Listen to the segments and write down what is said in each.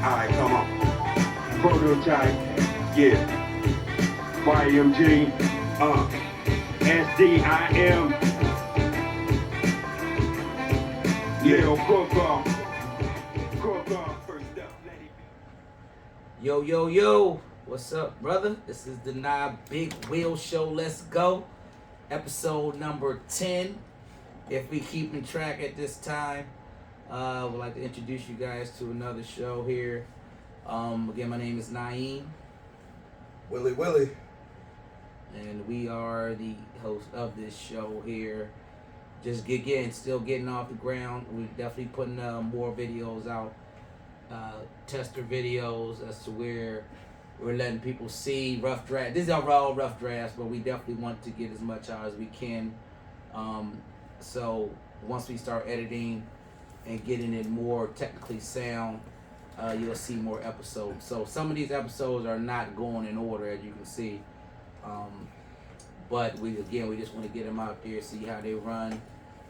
Alright, come on. Prototype, yeah. YMG, SDIM, Lil Cook, first up, let it be. Yo, what's up, brother? This is the Nah Big Wheel Show. Let's go. Episode number 10. If we keeping track at this time, would like to introduce you guys to another show here. Again, my name is Naeem, Willie. and we are the host of this show here. Just still getting off the ground. We're definitely putting more videos out, tester videos as to where we're letting people see rough draft. These are all rough drafts, but we definitely want to get as much out as we can. So once we start editing and getting it more technically sound, you'll see more episodes. So some of these episodes are not going in order, as you can see. But we just want to get them out there, see how they run,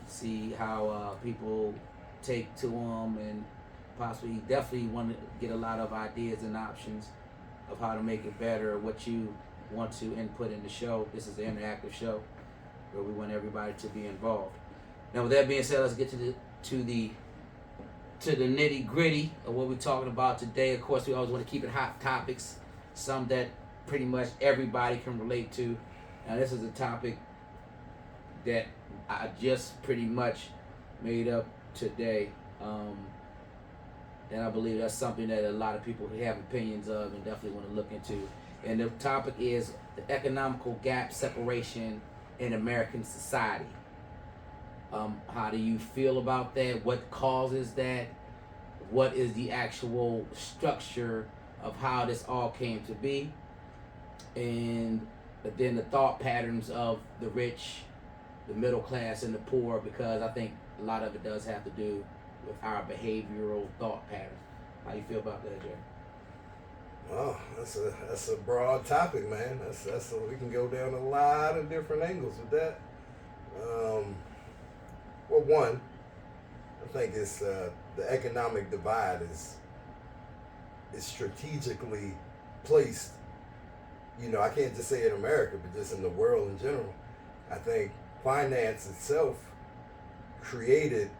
see how people take to them, and possibly definitely want to get a lot of ideas and options of how to make it better, what you want to input in the show. This is an interactive show where we want everybody to be involved. Now, with that being said, let's get to the nitty gritty of what we're talking about today. Of course, we always want to keep it hot topics, some that pretty much everybody can relate to. Now, this is a topic that I just pretty much made up today. And I believe that's something that a lot of people have opinions of and definitely want to look into. And the topic is the economical gap separation in American society. How do you feel about that? What causes that? What is the actual structure of how this all came to be? And then the thought patterns of the rich, the middle class, and the poor, because I think a lot of it does have to do with our behavioral thought patterns. How you feel about that, Jay? Oh, that's a broad topic, man. We can go down a lot of different angles with that. Well, one, I think it's the economic divide is strategically placed. You know, I can't just say in America, but just in the world in general. I think finance itself created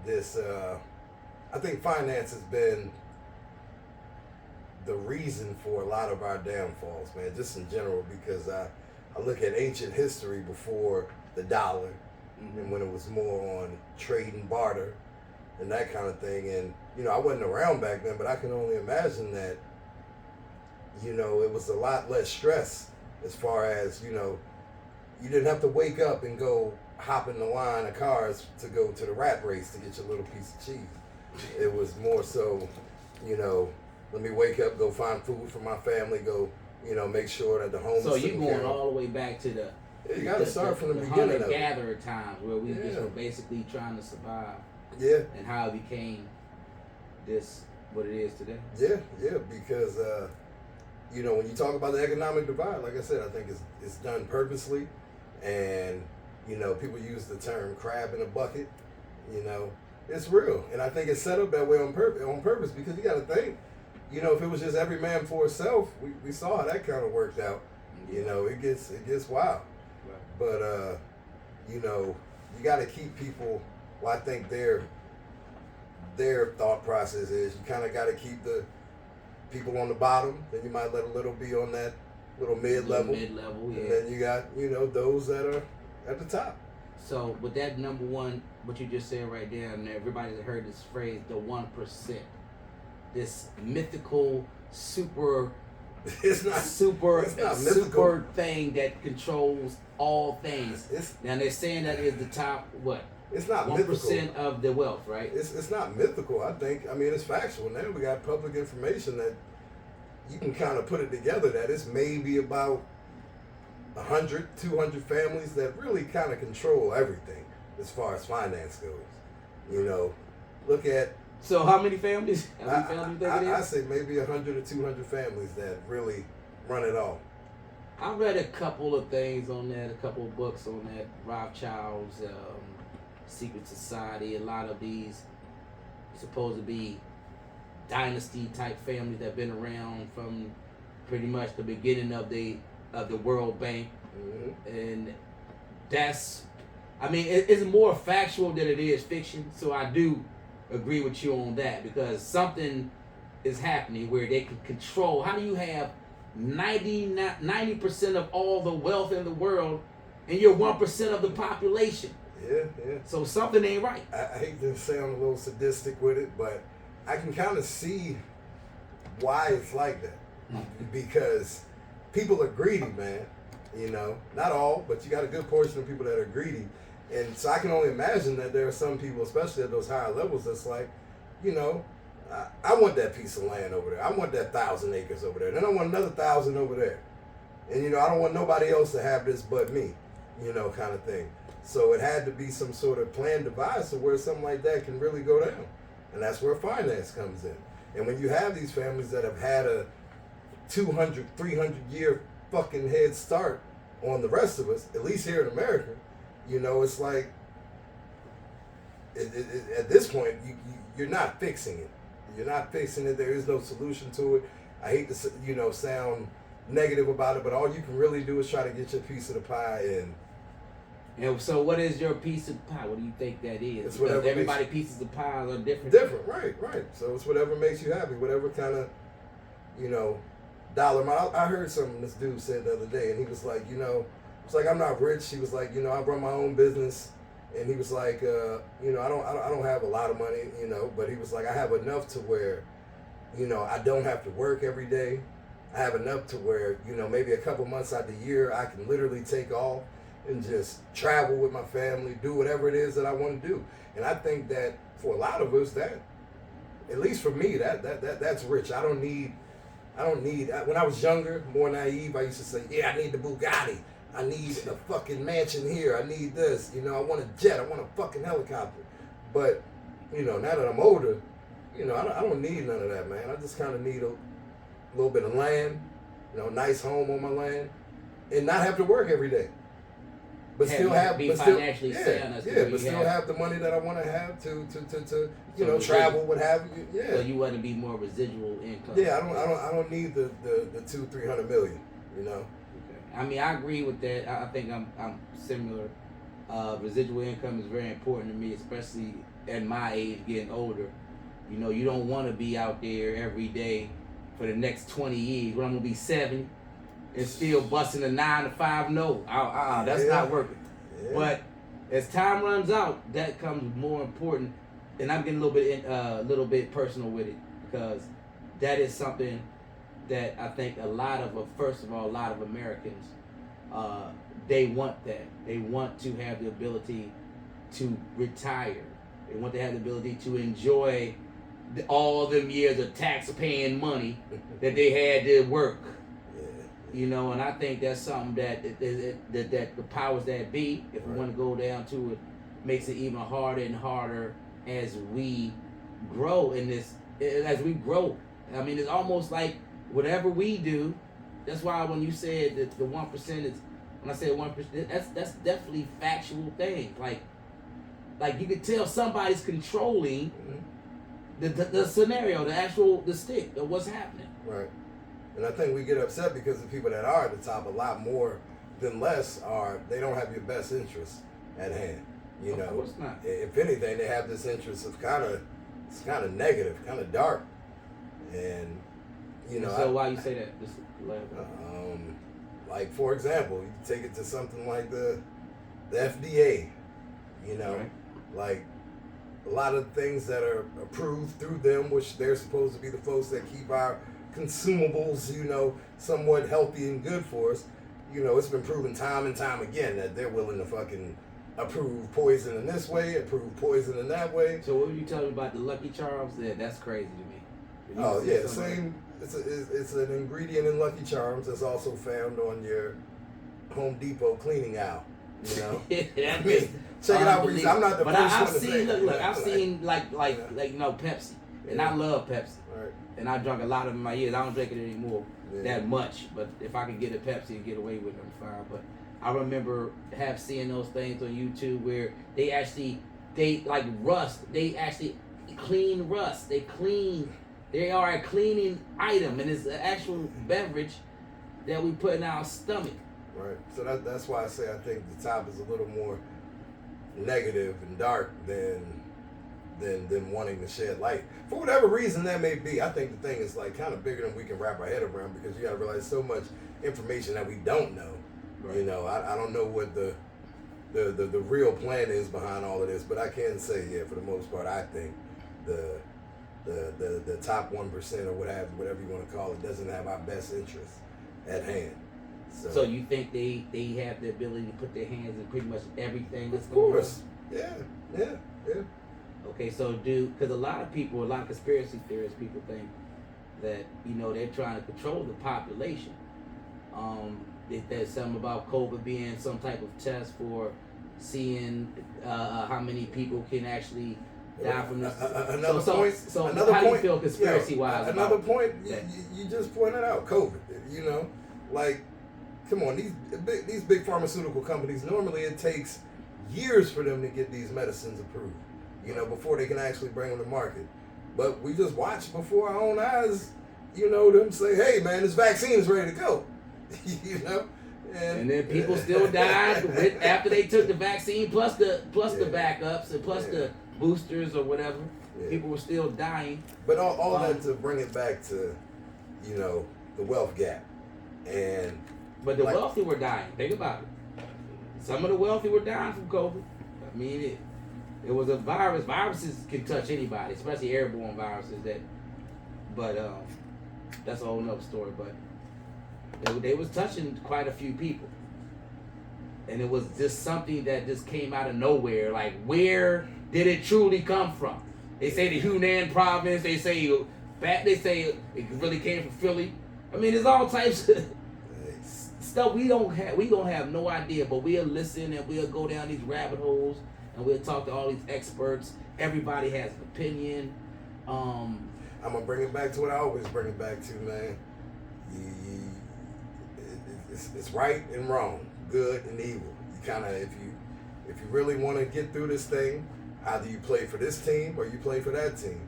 this. I think finance has been the reason for a lot of our downfalls, man, just in general, because I look at ancient history before the dollar, and when it was more on trade and barter and that kind of thing. And, you know, I wasn't around back then, but I can only imagine that, you know, it was a lot less stress as far as, you know, you didn't have to wake up and go hop in the line of cars to go to the rat race to get your little piece of cheese. It was more so, you know, let me wake up, go find food for my family, go, you know, make sure that the homeless. So you going all the way back to the. You got to start from the beginning of it. Hunter-gatherer times where we just were basically trying to survive. Yeah. And how it became this, what it is today. Yeah, because, you know, when you talk about the economic divide, like I said, I think it's done purposely. And, you know, people use the term crab in a bucket. You know, it's real. And I think it's set up that way on purpose because you got to think, you know, if it was just every man for himself, we saw how that kind of worked out. You know, it gets wild. Right. But, you know, you got to keep people, well, I think their thought process is you kind of got to keep the people on the bottom, then you might let a little be on that little mid-level. Mid-level, yeah. And then you got, you know, those that are at the top. So with that number one, what you just said right there, and everybody's heard this phrase, the 1%. This mythical super super thing that controls all things. Now they're saying that is the top what? It's not 1% of the wealth, right? It's not mythical. I mean it's factual. Now we got public information that you can kind of put it together that it's maybe about 100, 200 families that really kind of control everything as far as finance goes. You know, look at. So how many families? How many families you think it is? I say maybe 100 or 200 families that really run it all. I read a couple of things on that, a couple of books on that. Rothschild's Secret Society. A lot of these supposed to be dynasty type families that been around from pretty much the beginning of the World Bank, and that's, I mean, it's more factual than it is fiction. So I do agree with you on that, because something is happening where they can control. How do you have 90% of all the wealth in the world and you're 1% of the population? Yeah. So something ain't right. I hate to sound a little sadistic with it, but I can kind of see why it's like that. Because people are greedy, man. You know, not all, but you got a good portion of people that are greedy. And so I can only imagine that there are some people, especially at those higher levels, that's like, you know, I want that piece of land over there. I want that 1,000 acres over there. Then I want another 1,000 over there. And, you know, I don't want nobody else to have this but me, you know, kind of thing. So it had to be some sort of planned device of where something like that can really go down. And that's where finance comes in. And when you have these families that have had a 200, 300 year fucking head start on the rest of us, at least here in America, you know, it's like, at this point, you're not fixing it. You're not fixing it. There is no solution to it. I hate to, you know, sound negative about it, but all you can really do is try to get your piece of the pie. And so what is your piece of pie? What do you think that is? It's Because whatever everybody's pieces of pies are different. Different, right. So it's whatever makes you happy, whatever kind of, you know, dollar amount. I heard something this dude said the other day, and he was like, you know, it's like, I'm not rich. He was like, you know, I run my own business. And he was like, you know, I don't have a lot of money, you know, but he was like, I have enough to where, you know, I don't have to work every day. I have enough to where, you know, maybe a couple months out the year, I can literally take off and just travel with my family, do whatever it is that I want to do. And I think that for a lot of us, that, at least for me, that's rich. I don't need, when I was younger, more naive, I used to say, yeah, I need the Bugatti. I need a fucking mansion here. I need this. You know, I want a jet. I want a fucking helicopter. But, you know, now that I'm older, you know, I don't need none of that, man. I just kind of need a little bit of land, you know, nice home on my land, and not have to work every day. But still have, be but still, financially yeah, sound. but still have the money that I want to have to you know, travel, what have you. Yeah. So you want to be more residual income. Yeah, I don't need the 200-300 million. You know. I mean, I agree with that. I think I'm similar. Residual income is very important to me, especially at my age, getting older. You know, you don't want to be out there every day for the next 20 years when I'm gonna be 70 and still busting a 9 to 5. No, that's not working. Yeah. But as time runs out, that comes more important. And I'm getting a little bit personal with it, because that is something that I think a lot of Americans, they want that. They want to have the ability to retire. They want to have the ability to enjoy all them years of tax-paying money that they had to work. Yeah. You know, and I think that's something that the powers that be, if we want to go down to it, makes it even harder and harder as we grow in this. As we grow, I mean, it's almost like whatever we do. That's why when you said that the 1% is, when I said 1%, that's definitely factual thing. Like you could tell somebody's controlling the scenario, the stick of what's happening. Right. And I think we get upset because the people that are at the top, a lot more than less, they don't have your best interests at hand. You know, of course not. If anything, they have this interest of it's kind of negative, kind of dark, and you know. So why you say that? Just like for example, you take it to something like the FDA. You know, like a lot of things that are approved through them, which they're supposed to be the folks that keep our consumables, you know, somewhat healthy and good for us. You know, it's been proven time and time again that they're willing to fucking approve poison in this way, approve poison in that way. So what were you telling me about the Lucky Charms? Yeah, that's crazy to me. Oh yeah, the same. It's an ingredient in Lucky Charms that's also found on your Home Depot cleaning aisle. You know, check it out. I'm not the first one to say it. Look, I've seen like you know, Pepsi, and I love Pepsi, and I drank a lot of it in my years. I don't drink it anymore that much, but if I can get a Pepsi and get away with it, I'm fine. But I remember seeing those things on YouTube where they like rust. They actually clean rust. They clean They are a cleaning item, and it's an actual beverage that we put in our stomach. Right. So that's why I say I think the top is a little more negative and dark than wanting to shed light. For whatever reason that may be, I think the thing is like kind of bigger than we can wrap our head around, because you got to realize so much information that we don't know. Right. You know, I don't know what the real plan is behind all of this, but I can say, yeah, for the most part, I think the top 1% or whatever you want to call it doesn't have our best interests at hand. So you think they have the ability to put their hands in pretty much everything that's of going on? course, yeah. Okay, so because a lot of conspiracy theorists, people think that, you know, they're trying to control the population. There's something about COVID being some type of test for seeing how many people can actually die from this. Another point. So another how point, do you feel conspiracy-wise? Another point. that? You just pointed out COVID. You know, like, come on, these big pharmaceutical companies. Normally, it takes years for them to get these medicines approved. You know, before they can actually bring them to market. But we just watched before our own eyes. You know, them say, "Hey, man, this vaccine is ready to go." You know. And then people still died after they took the vaccine, plus the backups and plus the boosters or whatever. Yeah. People were still dying. But all that to bring it back to, you know, the wealth gap. But the wealthy were dying. Think about it. Some of the wealthy were dying from COVID. I mean, it was a virus. Viruses can touch anybody, especially airborne viruses. But that's a whole nother story. But they was touching quite a few people, and it was just something that just came out of nowhere. Like, where did it truly come from? They say the Hunan province. They say it really came from Philly. I mean, there's all types of stuff we don't have no idea. But we'll listen and we'll go down these rabbit holes and we'll talk to all these experts. Everybody has an opinion. I'm gonna bring it back to what I always bring it back to, man. It's right and wrong, good and evil. You kind of, if you really want to get through this thing, either you play for this team or you play for that team.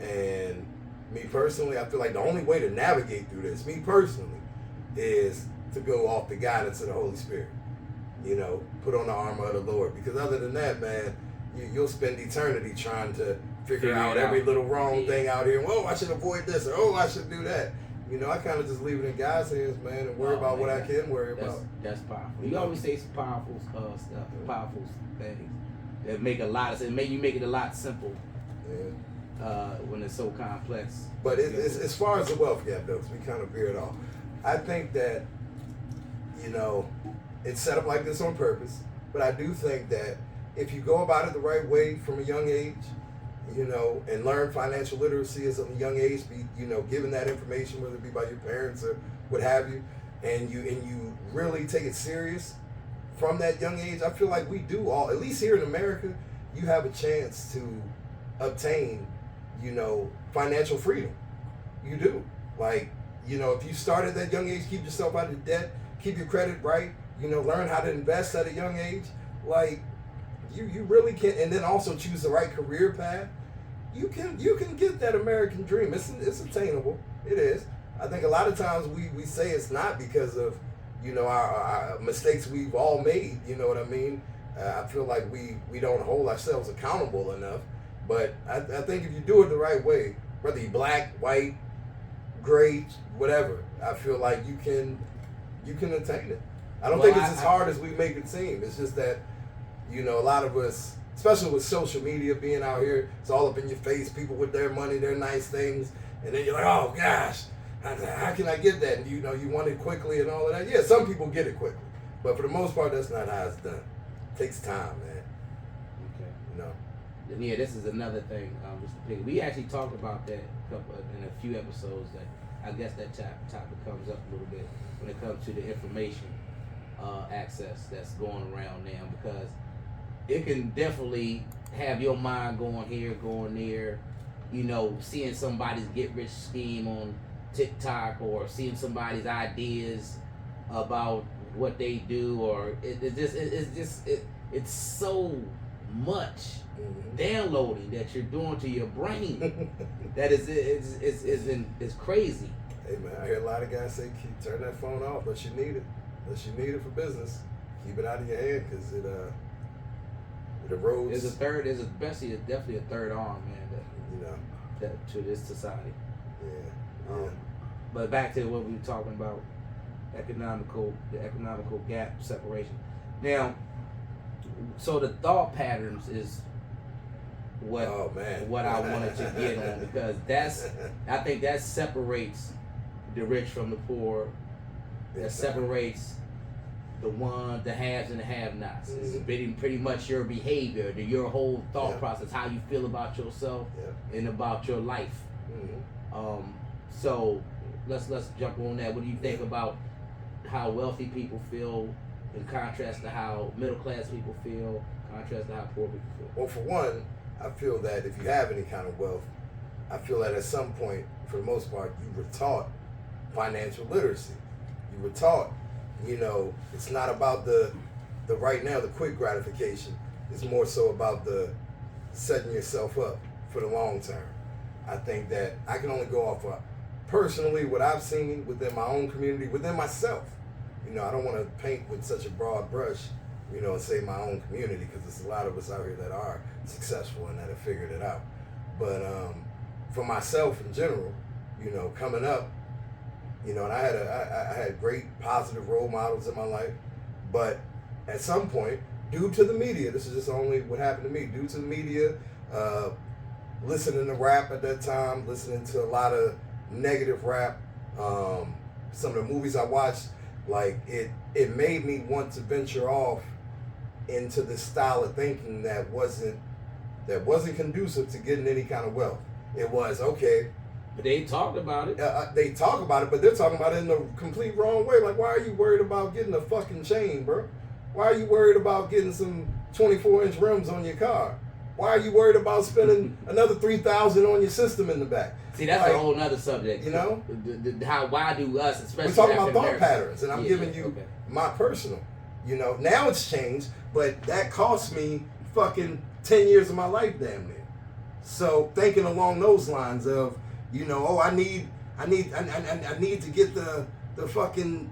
And me personally, I feel like the only way to navigate through this, me personally, is to go off the guidance of the Holy Spirit. You know, put on the armor of the Lord. Because other than that, man, you'll spend eternity trying to figure out every little wrong thing out here. Oh, I should avoid this, or oh, I should do that. You know, I kind of just leave it in God's hands, man, and worry about what I can worry about. That's powerful. You always say some powerful stuff, powerful things that make you make it a lot simple. Yeah. When it's so complex. But as far as the wealth gap, though, because we kind of veered off, I think that, you know, it's set up like this on purpose. But I do think that if you go about it the right way from a young age, you know, and learn financial literacy as a young age, be, you know, given that information, whether it be by your parents or what have you, and you really take it serious from that young age, I feel like we do all, at least here in America, you have a chance to obtain, you know, financial freedom. You do. Like, you know, if you start at that young age, keep yourself out of debt, keep your credit right, you know, learn how to invest at a young age, like, you really can, and then also choose the right career path. You can get that American dream. It's attainable. It is. I think a lot of times we say it's not because of, you know, our mistakes we've all made. You know what I mean? I feel like we don't hold ourselves accountable enough. But I think if you do it the right way, whether you're black, white, gray, whatever, I feel like you can attain it. I don't think it's as hard as we make it seem. It's just that, you know, a lot of us, especially with social media being out here, it's all up in your face, people with their money, their nice things, and then you're like, oh gosh, how can I get that? And you know, you want it quickly and all of that. Yeah, some people get it quickly, but for the most part, that's not how it's done. It takes time, man. Okay. You know. And yeah, this is another thing. We actually talked about that in a few episodes. That I guess that topic comes up a little bit when it comes to the information access that's going around now, because it can definitely have your mind going here, going there, you know, seeing somebody's get rich scheme on TikTok or seeing somebody's ideas about what they do, or it's so much downloading that you're doing to your brain that is crazy. Hey man, I hear a lot of guys say, turn that phone off unless you need it. Unless you need it for business. Keep it out of your hand because it erodes. There's definitely a third arm, man, that to this society. Yeah. But back to what we were talking about, the economical gap separation. Now, so the thought patterns is what I wanted to get on, because I think that separates the rich from the poor. That separates the haves and the have-nots. It's pretty much your behavior, your whole thought process, how you feel about yourself and about your life. So let's jump on that. What do you think about how wealthy people feel in contrast to how middle class people feel, contrast to how poor people feel? Well, for one, I feel that if you have any kind of wealth, I feel that at some point, for the most part, you were taught financial literacy. You were taught, it's not about the right now, the quick gratification. It's more so about the setting yourself up for the long term. I think that I can only go off of personally what I've seen within my own community, within myself. I don't want to paint with such a broad brush, and say my own community, because there's a lot of us out here that are successful and that have figured it out. But for myself in general, coming up, and I had great positive role models in my life, but at some point, due to the media, this is just only what happened to me, due to the media, listening to rap at that time, listening to a lot of negative rap, some of the movies I watched, like it made me want to venture off into this style of thinking that wasn't conducive to getting any kind of wealth. It was okay. But they talked about it. They talk about it, but they're talking about it in the complete wrong way. Like, why are you worried about getting a fucking chain, bro? Why are you worried about getting some 24-inch rims on your car? Why are you worried about spending another $3,000 on your system in the back? See, that's a whole nother subject. Why do us, especially we're talking about thought patterns, and I'm giving you my personal. Now it's changed, but that cost me fucking 10 years of my life, damn near. So thinking along those lines of, I need to get the fucking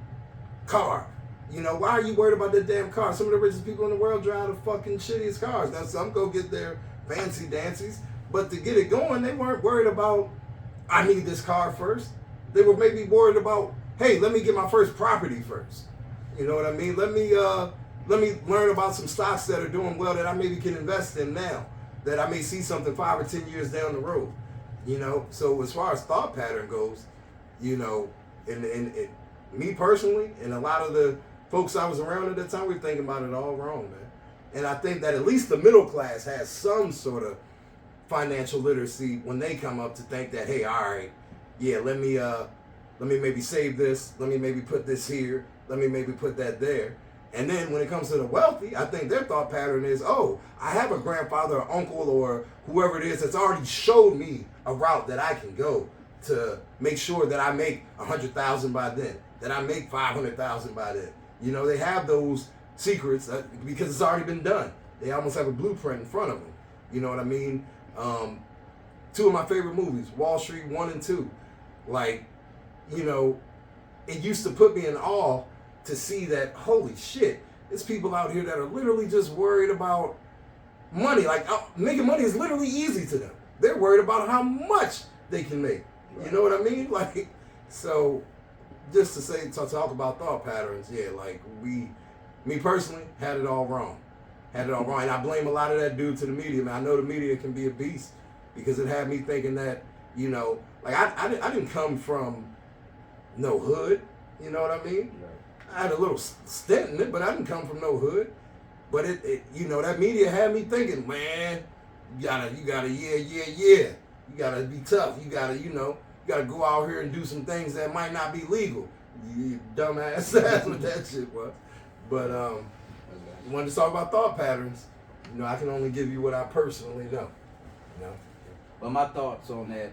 car. Why are you worried about that damn car? Some of the richest people in the world drive the fucking shittiest cars. Now some go get their fancy dancies, but to get it going, they weren't worried about, I need this car first. They were maybe worried about, hey, let me get my first property first. You know what I mean? Let me learn about some stocks that are doing well that I maybe can invest in now, that I may see something 5 or 10 years down the road. So as far as thought pattern goes, and me personally, and a lot of the folks I was around at that time, we were thinking about it all wrong, man. And I think that at least the middle class has some sort of financial literacy when they come up to think that, hey, all right, yeah, let me maybe save this, let me maybe put this here, let me maybe put that there. And then when it comes to the wealthy, I think their thought pattern is, oh, I have a grandfather or uncle or whoever it is that's already showed me a route that I can go to make sure that I make $100,000 by then, that I make $500,000 by then. They have those secrets because it's already been done. They almost have a blueprint in front of them. You know what I mean? Two of my favorite movies, Wall Street 1 and 2. Like, it used to put me in awe to see that, holy shit, there's people out here that are literally just worried about money. Like, making money is literally easy to them. They're worried about how much they can make. You know what I mean? Like, so just to say, to talk about thought patterns, yeah, like me personally, had it all wrong. And I blame a lot of that due to the media, man. I know the media can be a beast because it had me thinking that, like I didn't come from no hood. You know what I mean? Right. I had a little stint in it, but I didn't come from no hood. But it that media had me thinking, man, you gotta, yeah. You gotta be tough. You gotta go out here and do some things that might not be legal. You dumbass. That's what that shit was. But you wanted to talk about thought patterns. I can only give you what I personally know. Well, my thoughts on that,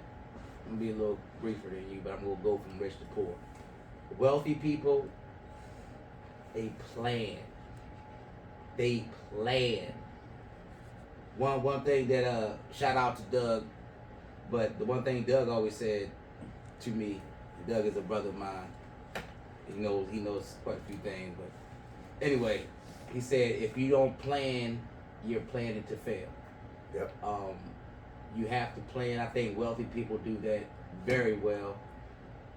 I'm gonna be a little briefer than you, but I'm gonna go from rich to poor. Wealthy people, they plan one thing that shout out to Doug, but the one thing Doug always said to me, Doug is a brother of mine. He knows quite a few things, but anyway, he said if you don't plan, you're planning to fail. Yep. You have to plan. I think wealthy people do that very well,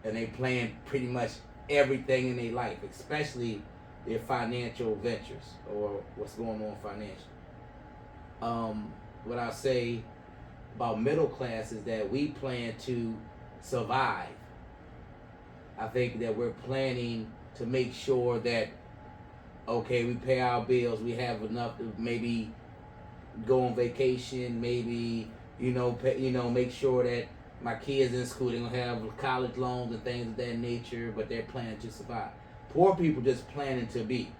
and they plan pretty much everything in their life, especially their financial ventures or what's going on financially. What I say about middle class is that we plan to survive. I think that we're planning to make sure that, okay, we pay our bills, we have enough to maybe go on vacation, maybe, make sure that my kids in school, they're gonna have college loans and things of that nature, but they're planning to survive. Poor people just planning to be.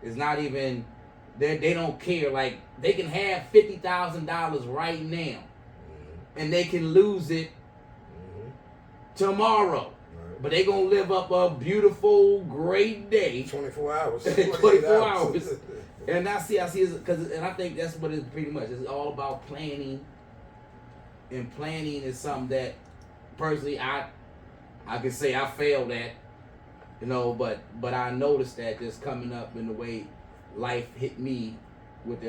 It's not even, they don't care. Like, they can have $50,000 right now, and they can lose it tomorrow. But they gonna live up a beautiful, great day. 24 hours. 24 hours. And I see, and I think that's what it's pretty much. It's all about planning. And planning is something that, personally, I can say I failed at, but I noticed that just coming up in the way life hit me with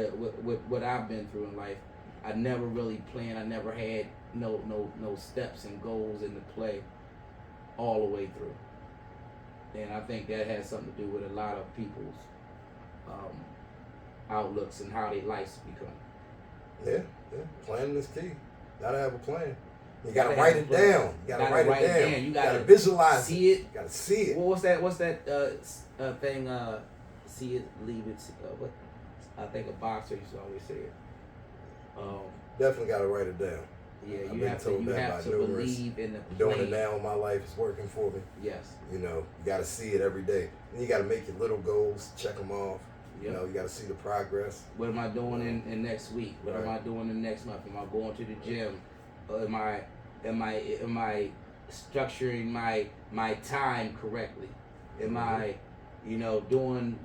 what I've been through in life. I never really planned. I never had no steps and goals into play all the way through. And I think that has something to do with a lot of people's outlooks and how their lives become. Yeah. Planning is key. Gotta have a plan. You gotta write it down. You gotta write it down. You gotta visualize see it. You gotta see it. Well, what's that thing? See it, leave it. What? I think a boxer used to always say it. Definitely gotta write it down. Yeah, I've you been have told to that by believe in the I'm plan. doing it now in my life. It's working for me. Yes. You gotta see it every day. And you gotta make your little goals, check them off. Yep. You gotta see the progress. What am I doing in next week? What am I doing in next month? Am I going to the gym? Am I structuring my time correctly? Am I, doing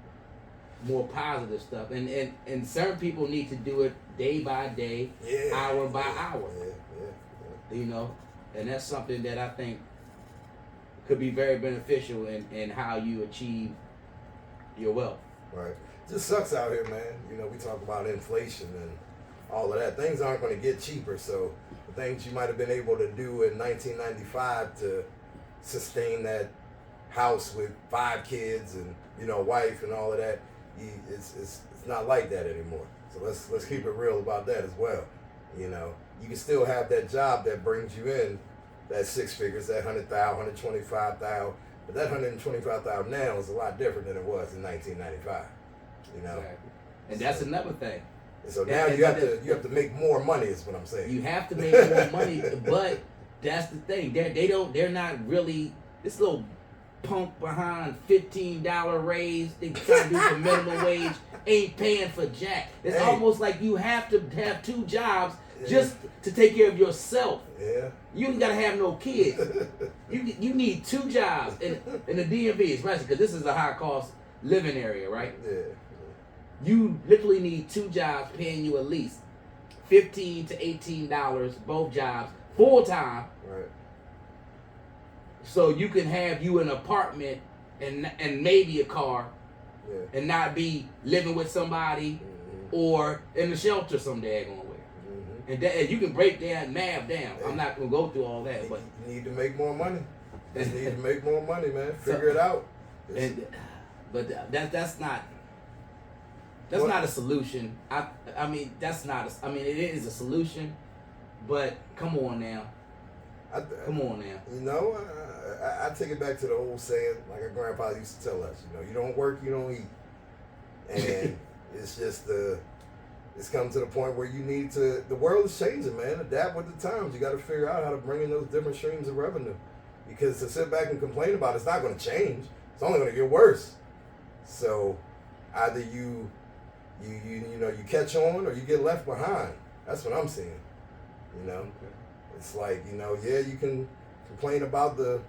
more positive stuff? And certain people need to do it day by day, hour by hour. Yeah. And that's something that I think could be very beneficial in how you achieve your wealth. Right. Just sucks out here, man. We talk about inflation and all of that. Things aren't going to get cheaper, so the things you might have been able to do in 1995 to sustain that house with 5 kids and wife and all of that, it's not like that anymore. So let's keep it real about that as well. You can still have that job that brings you in that 6 figures, that 100,000, 125,000, but that 125,000 now is a lot different than it was in 1995. Exactly. And that's another thing. So now you have to make more money, is what I'm saying. You have to make more money, but that's the thing. They're not really this little punk behind $15 raise. They try to do the minimum wage, ain't paying for jack. It's almost like you have to have 2 jobs just to take care of yourself. Yeah. You ain't gotta have no kids. You need 2 jobs in the DMV, especially because this is a high cost living area, right? Yeah. You literally need 2 jobs paying you at least $15 to $18, both jobs, full time. Right. So you can have you an apartment and maybe a car, and not be living with somebody or in the shelter some daggone way. And you can break that math down. I'm not gonna go through all that, but you need to make more money. You need to make more money, man. Figure it out. But that's not. That's not a solution. I mean it is a solution, but come on now. Come on now. I take it back to the old saying, like our grandpa used to tell us. You don't work, you don't eat, and it's just it's come to the point where you need to. The world is changing, man. Adapt with the times. You got to figure out how to bring in those different streams of revenue, because to sit back and complain about it's not going to change. It's only going to get worse. So either you catch on or you get left behind. That's what I'm seeing. It's like, you can complain about the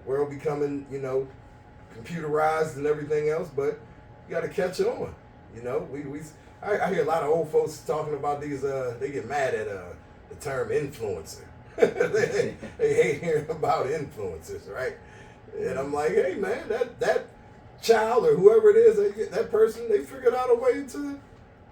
world becoming, computerized and everything else, but you got to catch on. I hear a lot of old folks talking about these. They get mad at the term influencer. they hate hearing about influencers, right? And I'm like, hey man, that child or whoever it is, that person, they figured out a way to.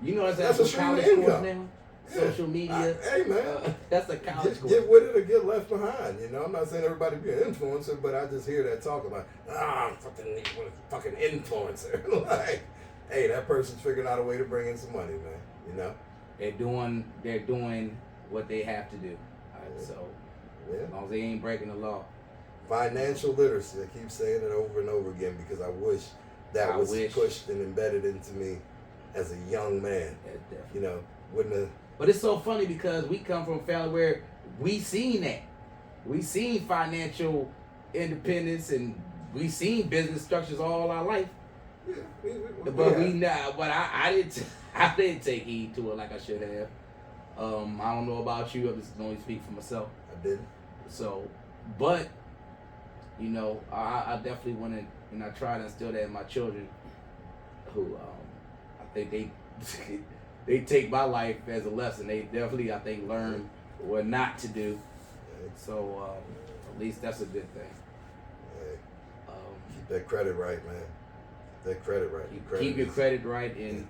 You know That's a what stream of college course income. now? Yeah. Social media. Hey man, That's a college course. get with it or get left behind. You know, I'm not saying everybody be an influencer, but I just hear that talk about, I'm fucking influencer. Like, hey, that person's figuring out a way to bring in some money, man. You know, They're doing what they have to do. So yeah. as long as they ain't breaking the law. Financial literacy. I keep saying it over and over again because I wish that was pushed and embedded into me as a young man. Yeah, You know, wouldn't have. But it's so funny because we come from a family where we seen that. We seen financial independence and we seen business structures all our life. Yeah, But I didn't take heed to it like I should have. I don't know about you. I just can only speak for myself. I didn't. So, but you know, I definitely want to, and I try to instill that in my children, who I think they take my life as a lesson. They definitely, I think, learn what not to do. So at least that's a good thing. Hey, keep that credit right, man. That credit right. Keep your credit right and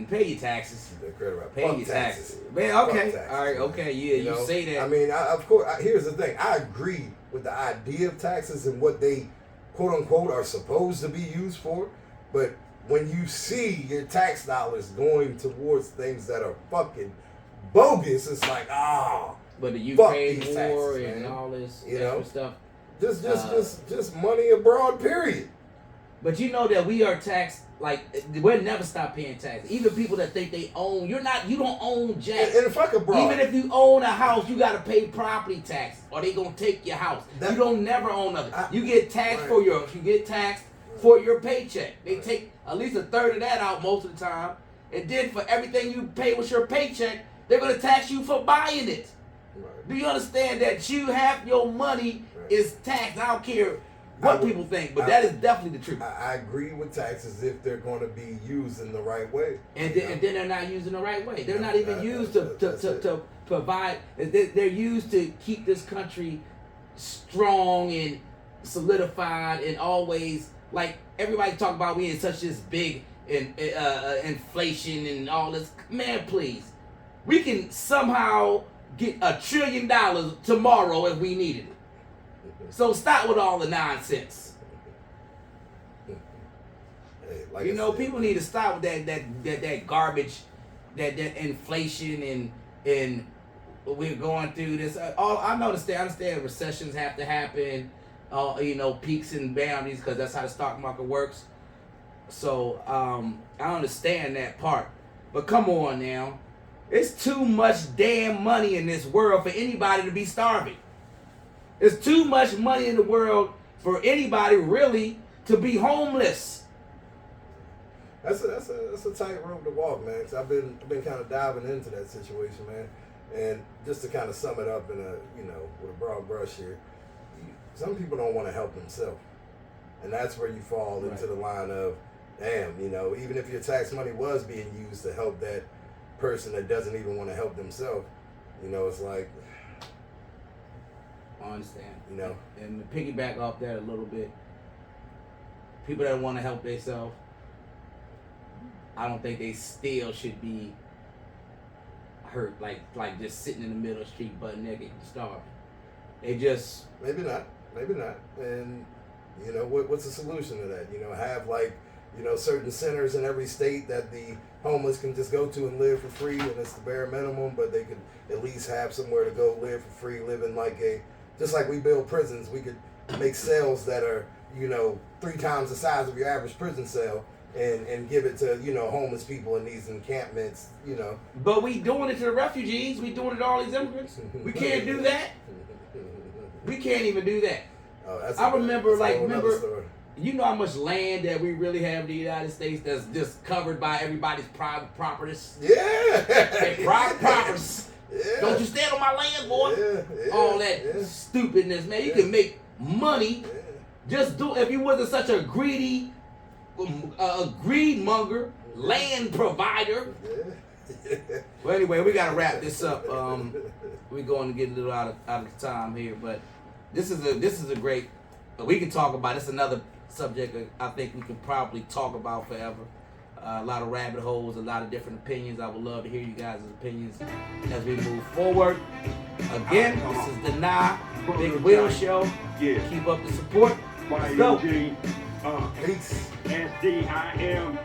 pay your taxes. Keep that credit right. Pay your taxes. Man, okay. Taxes, all right, man. okay, yeah, you know, say that. I mean, of course, here's the thing. I agree with the idea of taxes and what they, quote unquote, are supposed to be used for. But when you see your tax dollars going towards things that are fucking bogus, it's like, but the fuck Ukraine these war taxes, and man. all this You extra know? stuff. Just money abroad, period. But you know that we are taxed, like, we'll never stop paying taxes. Even people that think they own, you don't own jack. And fuck abroad. Even if you own a house, you got to pay property taxes, or they gonna take your house. You don't never own nothing. You get taxed for your paycheck. They take at least a third of that out most of the time, and then for everything you pay with your paycheck, they're gonna tax you for buying it. Right. Do you understand that you have your money is taxed? I don't care what people think, but that is definitely the truth. I agree with taxes if they're going to be used in the right way. And then they're not used in the right way. They're not even used to provide. They're used to keep this country strong and solidified and always, like everybody talk about, we in such this big inflation and all this. Man, please. We can somehow get $1 trillion tomorrow if we needed it. So stop with all the nonsense. Hey, like You I know, said, people need to stop with that garbage, that inflation and we're going through this. I understand recessions have to happen, peaks and boundaries because that's how the stock market works. So I understand that part, but come on now, it's too much damn money in this world for anybody to be starving. There's too much money in the world for anybody really to be homeless. That's a tight road to walk, man. Cause I've been kind of diving into that situation, man. And just to kind of sum it up in with a broad brush here, some people don't want to help themselves, and that's where you fall into the line of, damn, even if your tax money was being used to help that person that doesn't even want to help themselves, it's like. I understand. And to piggyback off that a little bit, people that want to help themselves, I don't think they still should be hurt, like just sitting in the middle of the street butt naked and starving. They just maybe not, and what's the solution to that? Have certain centers in every state that the homeless can just go to and live for free, and it's the bare minimum, but they could at least have somewhere to go live for free, living just like we build prisons, we could make cells that are, 3 times the size of your average prison cell and give it to, homeless people in these encampments, But we doing it to the refugees. We doing it to all these immigrants. We can't do that. We can't even do that. I remember, how much land that we really have in the United States that's just covered by everybody's private properties? Yeah. Private properties. Yeah. Don't you stand on my land, boy? Yeah, all that stupidness, man. You can make money. Just do. If you wasn't such a greedy, greed monger, land provider. Yeah. Well, anyway, we gotta wrap this up. We're going to get a little out of time here, but this is a great. We can talk about. It's another subject I think we could probably talk about forever. A lot of rabbit holes, a lot of different opinions. I would love to hear you guys' opinions as we move forward. Again, this is the Big Will Show. Yeah. Keep up the support. Let's go. YUG, Peace. SDIM.